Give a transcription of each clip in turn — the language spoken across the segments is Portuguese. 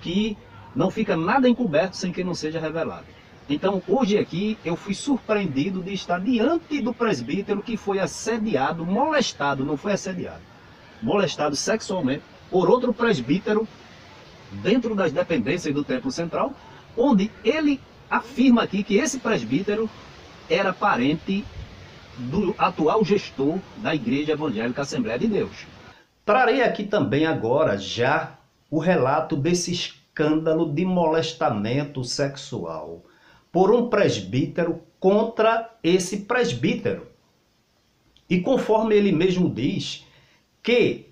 que não fica nada encoberto sem que não seja revelado. Então, hoje aqui, eu fui surpreendido de estar diante do presbítero que foi assediado, molestado, não foi assediado, molestado sexualmente por outro presbítero dentro das dependências do Templo Central, onde ele afirma aqui que esse presbítero era parente do atual gestor da Igreja Evangélica Assembleia de Deus. Trarei aqui também agora já o relato desse escândalo de molestamento sexual por um presbítero contra esse presbítero. E conforme ele mesmo diz, que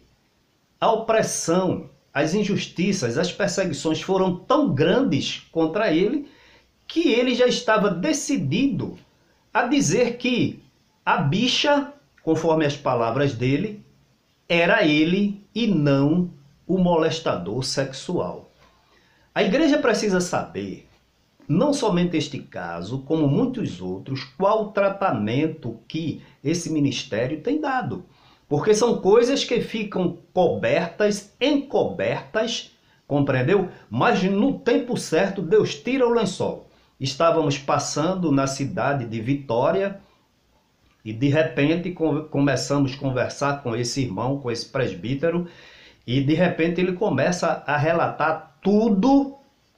a opressão, as injustiças, as perseguições foram tão grandes contra ele, que ele já estava decidido a dizer que a bicha, conforme as palavras dele, era ele e não o molestador sexual. A igreja precisa saber, não somente este caso, como muitos outros, qual o tratamento que esse ministério tem dado. Porque são coisas que ficam cobertas, encobertas, compreendeu? Mas no tempo certo Deus tira o lençol. Estávamos passando na cidade de Vitória e de repente começamos a conversar com esse irmão, com esse presbítero, e de repente ele começa a relatar tudo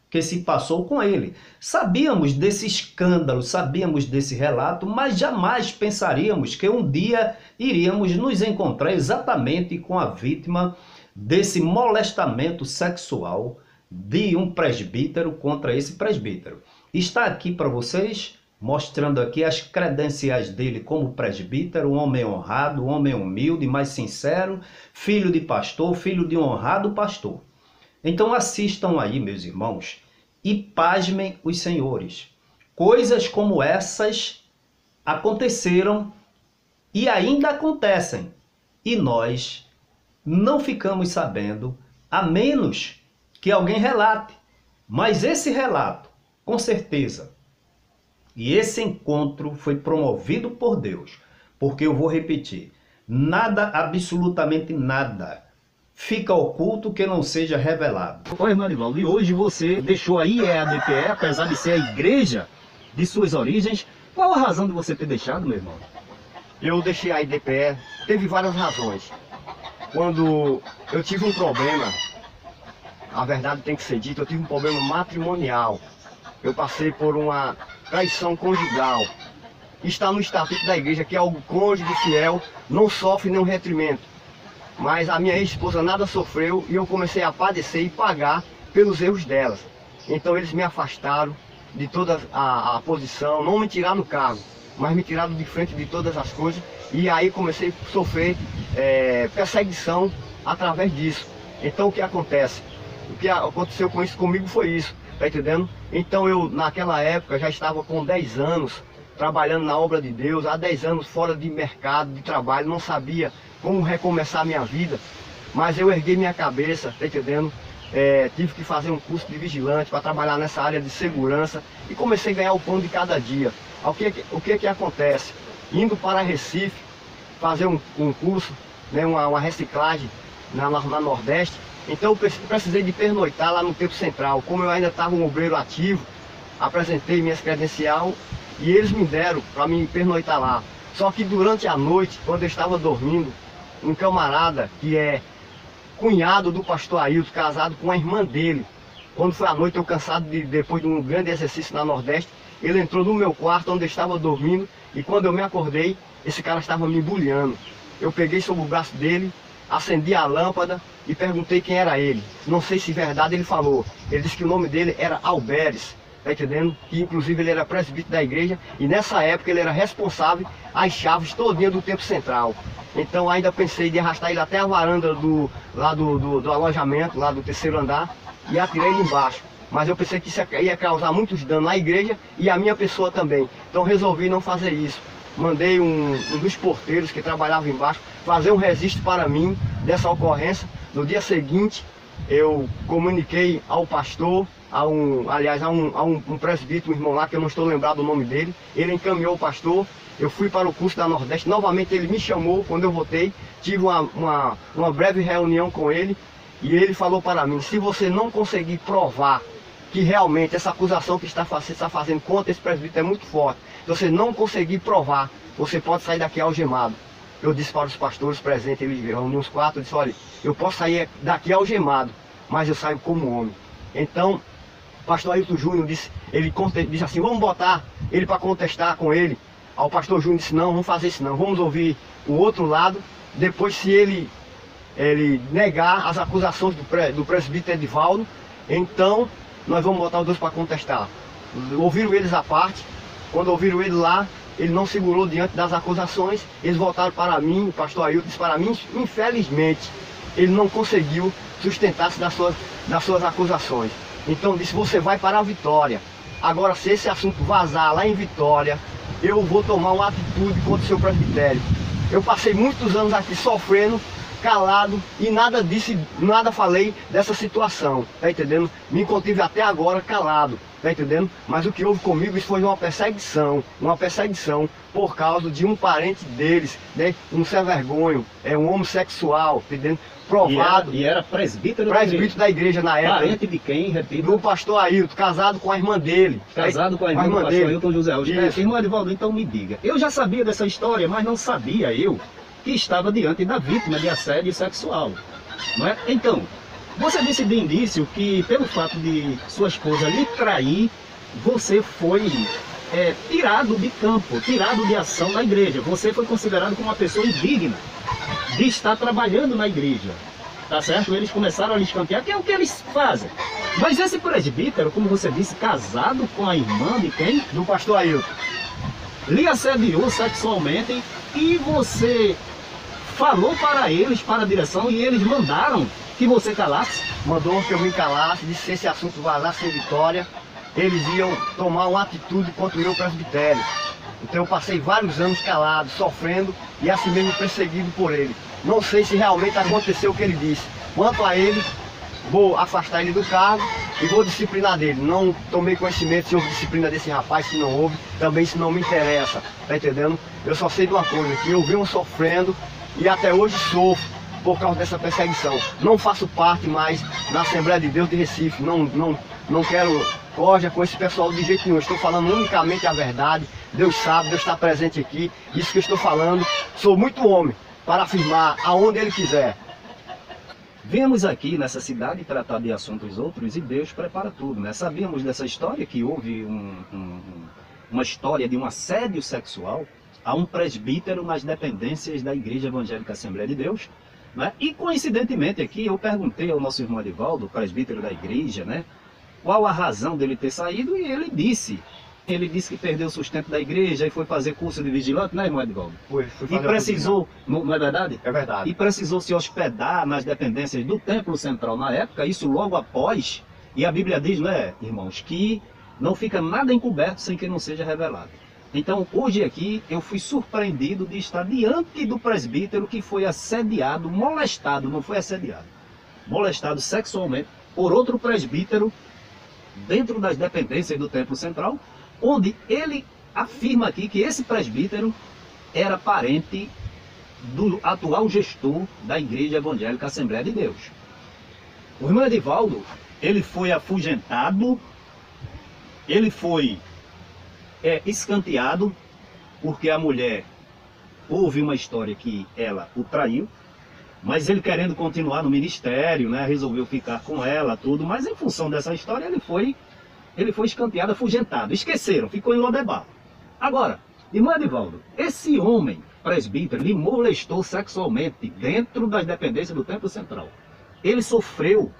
que se passou com ele. Sabíamos desse escândalo, sabíamos desse relato, mas jamais pensaríamos que um dia iríamos nos encontrar exatamente com a vítima desse molestamento sexual de um presbítero contra esse presbítero. Está aqui para vocês, mostrando aqui as credenciais dele como presbítero, um homem honrado, um homem humilde, mas sincero, filho de pastor, filho de um honrado pastor. Então assistam aí, meus irmãos, e pasmem os senhores. Coisas como essas aconteceram e ainda acontecem. E nós não ficamos sabendo, a menos que alguém relate. Mas esse relato, com certeza, e esse encontro foi promovido por Deus. Porque eu vou repetir, nada, absolutamente nada, fica oculto que não seja revelado. Oi, irmão Arivaldo, e hoje você deixou a IEADPE, apesar de ser a igreja de suas origens. Qual a razão de você ter deixado, meu irmão? Eu deixei a IDPE, teve várias razões. Quando eu tive um problema, a verdade tem que ser dita, eu tive um problema matrimonial. Eu passei por uma traição conjugal. Está no estatuto da igreja que o cônjuge fiel não sofre nenhum retrimento. Mas a minha ex-esposa nada sofreu e eu comecei a padecer e pagar pelos erros delas. Então eles me afastaram de toda a posição, não me tiraram do cargo, mas me tiraram de frente de todas as coisas. E aí comecei a sofrer perseguição através disso. Então o que acontece? O que aconteceu com isso comigo foi isso, tá entendendo? Então eu naquela época já estava com 10 anos trabalhando na obra de Deus, há 10 anos fora de mercado, de trabalho, não sabia como recomeçar a minha vida, mas eu erguei minha cabeça, tá entendendo? Tive que fazer um curso de vigilante para trabalhar nessa área de segurança e comecei a ganhar o pão de cada dia. O que acontece? Indo para Recife, fazer um curso, né, uma reciclagem na Nordeste, então eu precisei de pernoitar lá no Templo Central. Como eu ainda estava um obreiro ativo, apresentei minhas credenciais e eles me deram para me pernoitar lá. Só que durante a noite, quando eu estava dormindo, um camarada que é cunhado do pastor Ailton, casado com a irmã dele, quando foi à noite, eu cansado depois de um grande exercício na Nordeste, ele entrou no meu quarto onde eu estava dormindo e quando eu me acordei, esse cara estava me bullyando. Eu peguei sobre o braço dele, acendi a lâmpada e perguntei quem era ele. Não sei se verdade ele falou. Ele disse que o nome dele era Alberes, tá entendendo? Que inclusive ele era presbítero da igreja e nessa época ele era responsável às chaves todinha do Templo Central. Então ainda pensei de arrastar ele até a varanda do alojamento, lá do terceiro andar, e atirei ele embaixo. Mas eu pensei que isso ia causar muitos danos na igreja e a minha pessoa também. Então resolvi não fazer isso. Mandei um dos porteiros que trabalhava embaixo fazer um registro para mim dessa ocorrência. No dia seguinte eu comuniquei ao pastor, a um presbítero, um irmão lá que eu não estou lembrado o nome dele. Ele encaminhou o pastor. Eu fui para o curso da Nordeste, novamente ele me chamou quando eu voltei, tive uma breve reunião com ele E ele falou para mim: se você não conseguir provar que realmente essa acusação que você está fazendo contra esse presbítero é muito forte, se você não conseguir provar, você pode sair daqui algemado. Eu disse para os pastores presentes, eles reuniram uns 4, eu disse: olha, eu posso sair daqui algemado, mas eu saio como homem. Então, o pastor Ailton Júnior disse assim: vamos botar ele para contestar com ele. Aí o pastor Júnior disse: não, vamos fazer isso não, vamos ouvir o outro lado, depois se ele negar as acusações do presbítero Edivaldo, então nós vamos botar os dois para contestar. Ouviram eles à parte. Quando ouviram ele lá, ele não segurou diante das acusações. Eles voltaram para mim, o pastor Ailton disse para mim: infelizmente, ele não conseguiu sustentar-se das suas acusações. Então disse: você vai para a Vitória. Agora, se esse assunto vazar lá em Vitória, eu vou tomar uma atitude contra o seu presbitério. Eu passei muitos anos aqui sofrendo, calado, e nada disse, nada falei dessa situação, tá entendendo? Me contive até agora calado, tá entendendo? Mas o que houve comigo, isso foi uma perseguição por causa de um parente deles, né? Um sem vergonho, um homossexual, tá entendendo? Provado. E era presbítero da igreja na época. Parente de quem, repito? Do pastor Ailton, casado com a irmã dele. Casado com a irmã do pastor Ailton José Alves. Irmão Edivaldo, então me diga. Eu já sabia dessa história, mas não sabia eu que estava diante da vítima de assédio sexual. Não é? Então, você disse de início que pelo fato de sua esposa lhe trair, você foi tirado de campo, tirado de ação na igreja. Você foi considerado como uma pessoa indigna de estar trabalhando na igreja, tá certo? Eles começaram a lhe escantear, que é o que eles fazem. Mas esse presbítero, como você disse, casado com a irmã de quem? Do pastor Ailton, lhe assediou sexualmente e você falou para eles, para a direção, e eles mandaram que você calasse? Mandou que eu me calasse, disse que se esse assunto vazasse em Vitória, eles iam tomar uma atitude contra o meu presbitério. Então eu passei vários anos calado, sofrendo e assim mesmo perseguido por ele. Não sei se realmente aconteceu o que ele disse. Quanto a ele, vou afastar ele do cargo e vou disciplinar dele. Não tomei conhecimento se houve disciplina desse rapaz, se não houve, também se não me interessa, tá entendendo? Eu só sei de uma coisa, que eu venho sofrendo e até hoje sofro por causa dessa perseguição. Não faço parte mais da Assembleia de Deus de Recife, não quero corja com esse pessoal de jeito nenhum. Estou falando unicamente a verdade. Deus sabe, Deus está presente aqui. Isso que eu estou falando, sou muito homem para afirmar aonde Ele quiser. Viemos aqui nessa cidade tratar de assuntos outros e Deus prepara tudo, né? Sabíamos dessa história, que houve uma história de um assédio sexual a um presbítero nas dependências da Igreja Evangélica Assembleia de Deus, né? E coincidentemente aqui eu perguntei ao nosso irmão Edivaldo, presbítero da igreja, né, qual a razão dele ter saído, e ele disse que perdeu o sustento da igreja e foi fazer curso de vigilante, né, irmão Edivaldo? Fui fazer e precisou, não é verdade? É verdade. E precisou se hospedar nas dependências do Templo Central na época, isso logo após, e a Bíblia diz, né, irmãos, que não fica nada encoberto sem que não seja revelado. Então, hoje aqui, eu fui surpreendido de estar diante do presbítero que foi assediado, molestado, não foi assediado, molestado sexualmente por outro presbítero dentro das dependências do Templo Central, onde ele afirma aqui que esse presbítero era parente do atual gestor da Igreja Evangélica Assembleia de Deus. O irmão Edivaldo, ele foi afugentado, ele foi escanteado, porque a mulher, houve uma história que ela o traiu, mas ele querendo continuar no ministério, né, resolveu ficar com ela, tudo, mas em função dessa história ele foi escanteado, afugentado, esqueceram, ficou em Lodebar. Agora, irmão Edivaldo, esse homem, presbítero, lhe molestou sexualmente dentro das dependências do Templo Central. Ele sofreu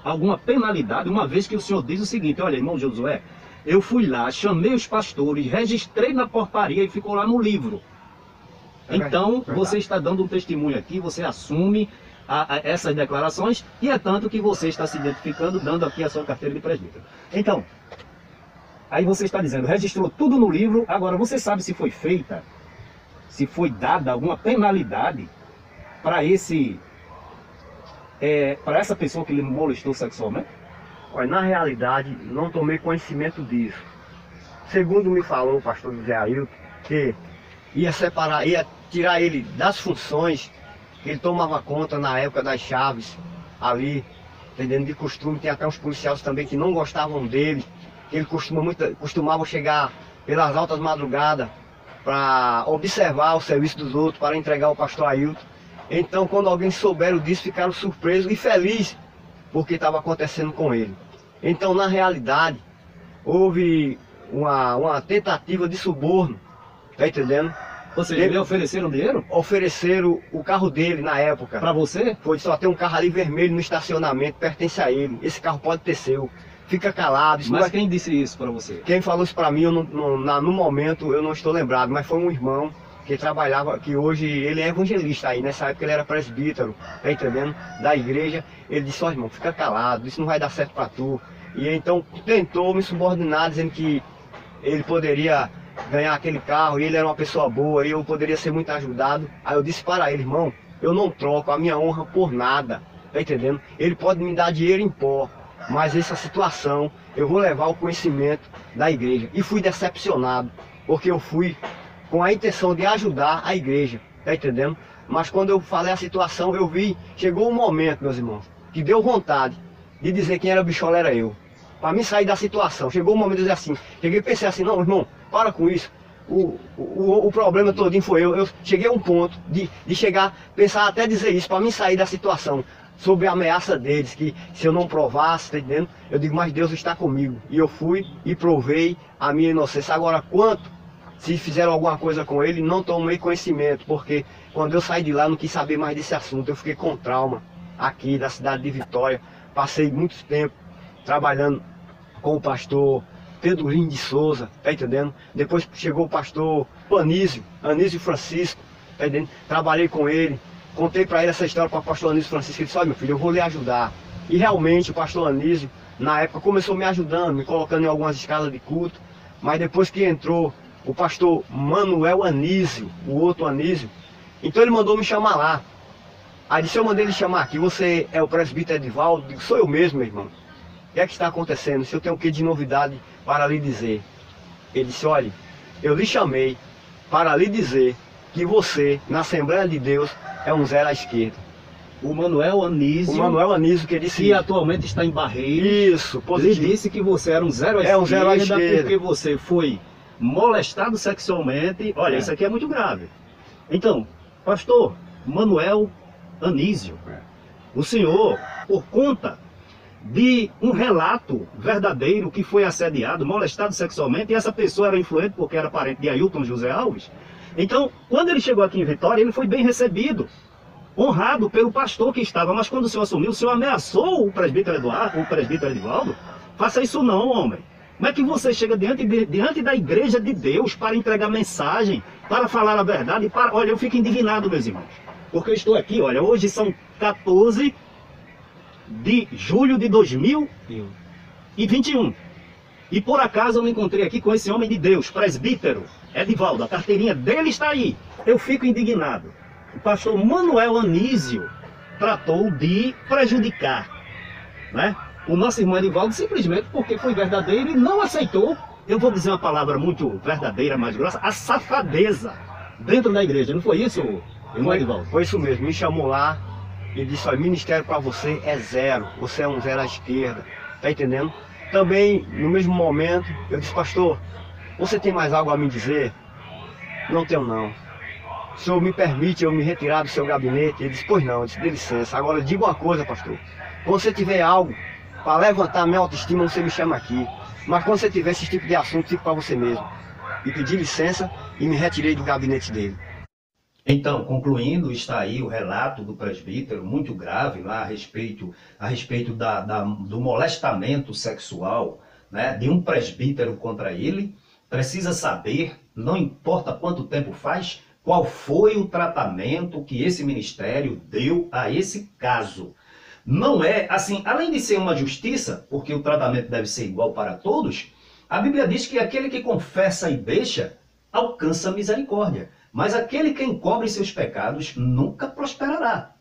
alguma penalidade, uma vez que o senhor diz o seguinte: olha, irmão Josué, eu fui lá, chamei os pastores, registrei na portaria e ficou lá no livro. Então, você está dando um testemunho aqui, você assume essas declarações, e é tanto que você está se identificando, dando aqui a sua carteira de presbítero. Então, aí você está dizendo, registrou tudo no livro, agora você sabe se foi feita, se foi dada alguma penalidade para essa pessoa que lhe molestou sexualmente? Olha, na realidade, não tomei conhecimento disso. Segundo me falou o pastor José Ailton, que ia tirar ele das funções que ele tomava conta na época das chaves, ali, entendendo, de costume. Tem até uns policiais também que não gostavam dele, que ele costumava chegar pelas altas madrugadas para observar o serviço dos outros, para entregar ao pastor Ailton. Então, quando alguém souberam disso, ficaram surpresos e felizes porque estava acontecendo com ele. Então, na realidade, houve uma tentativa de suborno, tá entendendo? Ou seja, ele ofereceram dinheiro? Ofereceram o carro dele na época. Para você? Foi, só tem um carro ali vermelho no estacionamento, pertence a ele. Esse carro pode ter seu. Fica calado. Mas quem disse isso para você? Quem falou isso para mim, no momento eu não estou lembrado, mas foi um irmão que trabalhava, que hoje ele é evangelista aí. Nessa época ele era presbítero, tá entendendo? Da igreja. Ele disse: ó, irmão, fica calado, isso não vai dar certo para tu. E então tentou me subordinar, dizendo que ele poderia ganhar aquele carro, e ele era uma pessoa boa, e eu poderia ser muito ajudado. Aí eu disse para ele: irmão, eu não troco a minha honra por nada, tá entendendo? Ele pode me dar dinheiro em pó, mas essa situação eu vou levar ao conhecimento da igreja. E fui decepcionado, porque eu fui com a intenção de ajudar a igreja, tá entendendo? Mas quando eu falei a situação, eu vi, chegou um momento, meus irmãos, que deu vontade de dizer quem era o bichola era eu. Para mim sair da situação. Chegou um momento de dizer assim, cheguei e pensei assim: não, irmão, para com isso. O problema todinho foi eu. Eu cheguei a um ponto de chegar, pensar até dizer isso, para mim sair da situação, sobre a ameaça deles, que se eu não provasse, tá entendendo? Eu digo: mas Deus está comigo. E eu fui e provei a minha inocência. Agora, quanto se fizeram alguma coisa com ele, não tomei conhecimento, porque quando eu saí de lá, eu não quis saber mais desse assunto. Eu fiquei com trauma aqui da cidade de Vitória. Passei muito tempo trabalhando com o pastor Pedro Lino de Souza, tá entendendo? Depois chegou o pastor Anísio Francisco, tá entendendo? Trabalhei com ele, contei para ele essa história para o pastor Anísio Francisco. Ele disse: olha, meu filho, eu vou lhe ajudar. E realmente o pastor Anísio, na época, começou me ajudando, me colocando em algumas escalas de culto. Mas depois que entrou o pastor Manuel Anísio, o outro Anísio, então ele mandou me chamar lá. Aí disse: eu mandei ele chamar aqui, você é o presbítero Edivaldo? Eu digo: sou eu mesmo, meu irmão. O que é que está acontecendo? Se eu tenho o que de novidade para lhe dizer? Ele disse: olha, eu lhe chamei para lhe dizer que você, na Assembleia de Deus, é um zero à esquerda. O Manuel Anísio. O Manuel Anísio que disse. Que atualmente está em Barreiros. Isso, positivo. Ele disse que você era um zero à esquerda. É um zero à esquerda. Porque você foi molestado sexualmente. Olha, isso aqui é muito grave. Então, pastor Manuel Anísio, o senhor, por conta de um relato verdadeiro que foi assediado, molestado sexualmente, e essa pessoa era influente porque era parente de Ailton José Alves. Então, quando ele chegou aqui em Vitória, ele foi bem recebido, honrado pelo pastor que estava, mas quando o senhor assumiu, o senhor ameaçou o presbítero Edivaldo. Faça isso não, homem. Como é que você chega diante da igreja de Deus para entregar mensagem, para falar a verdade? Olha, eu fico indignado, meus irmãos, porque eu estou aqui, olha, hoje são 14 de julho de 2021. E por acaso eu me encontrei aqui com esse homem de Deus, presbítero Edivaldo. A carteirinha dele está aí. Eu fico indignado. O pastor Manuel Anísio tratou de prejudicar, né, o nosso irmão Edivaldo, simplesmente porque foi verdadeiro e não aceitou, eu vou dizer uma palavra muito verdadeira, mais grossa, a safadeza dentro da igreja. Não foi isso, irmão Edivaldo? Foi isso mesmo. Me chamou lá e disse: olha, ministério para você é zero. Você é um zero à esquerda. Tá entendendo? Também, no mesmo momento, eu disse: pastor, você tem mais algo a me dizer? Não tenho não. O senhor me permite eu me retirar do seu gabinete? Ele disse: pois não. Eu disse: dê licença. Agora diga uma coisa, pastor. Quando você tiver algo para levantar a minha autoestima, você me chama aqui. Mas quando você tiver esse tipo de assunto, fique para você mesmo. E pedi licença e me retirei do gabinete dele. Então, concluindo, está aí o relato do presbítero, muito grave, lá a respeito do molestamento sexual, né, de um presbítero contra ele. Precisa saber, não importa quanto tempo faz, qual foi o tratamento que esse ministério deu a esse caso. Não é assim, além de ser uma justiça, porque o tratamento deve ser igual para todos, a Bíblia diz que aquele que confessa e deixa, alcança misericórdia. Mas aquele que encobre seus pecados nunca prosperará.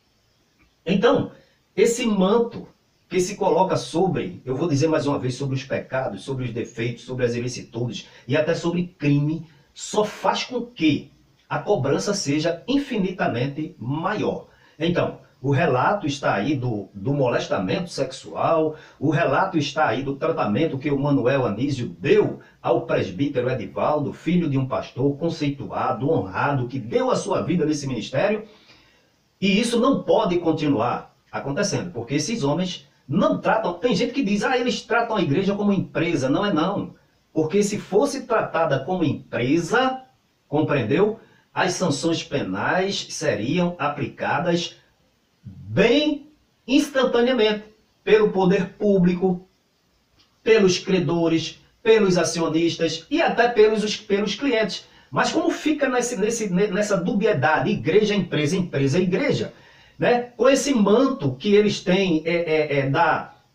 Então, esse manto que se coloca sobre, eu vou dizer mais uma vez, sobre os pecados, sobre os defeitos, sobre as ilicitudes e até sobre crime, só faz com que a cobrança seja infinitamente maior. Então, O relato está aí do molestamento sexual, o relato está aí do tratamento que o Manuel Anísio deu ao presbítero Edivaldo, filho de um pastor conceituado, honrado, que deu a sua vida nesse ministério. E isso não pode continuar acontecendo, porque esses homens não tratam... Tem gente que diz, eles tratam a igreja como empresa. Não é não. Porque se fosse tratada como empresa, compreendeu? As sanções penais seriam aplicadas bem instantaneamente pelo poder público, pelos credores, pelos acionistas e até pelos clientes. Mas como fica nessa dubiedade, igreja, empresa, empresa, igreja, né? Com esse manto que eles têm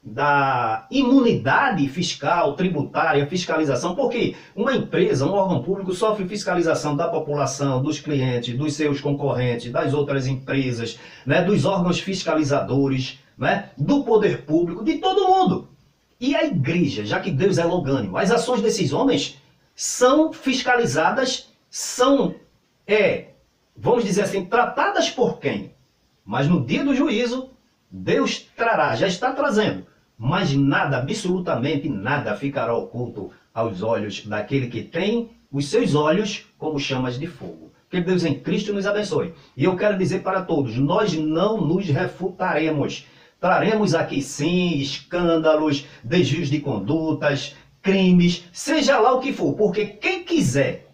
da imunidade fiscal, tributária, fiscalização, porque uma empresa, um órgão público sofre fiscalização da população, dos clientes, dos seus concorrentes, das outras empresas, né? Dos órgãos fiscalizadores, né? Do poder público, de todo mundo. E a igreja, já que Deus é longânimo, as ações desses homens são fiscalizadas, são, vamos dizer assim, tratadas por quem? Mas no dia do juízo, Deus trará, já está trazendo, mas nada, absolutamente nada ficará oculto aos olhos daquele que tem os seus olhos como chamas de fogo. Que Deus em Cristo nos abençoe. E eu quero dizer para todos, nós não nos refutaremos. Traremos aqui sim escândalos, desvios de condutas, crimes, seja lá o que for, porque quem quiser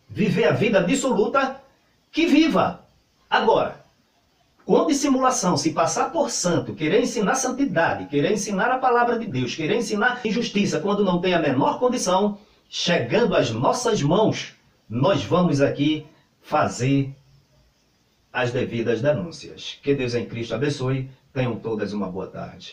viver a vida absoluta, que viva. Agora, com dissimulação, se passar por santo, querer ensinar santidade, querer ensinar a palavra de Deus, querer ensinar injustiça quando não tem a menor condição, chegando às nossas mãos, nós vamos aqui fazer as devidas denúncias. Que Deus em Cristo abençoe. Tenham todas uma boa tarde.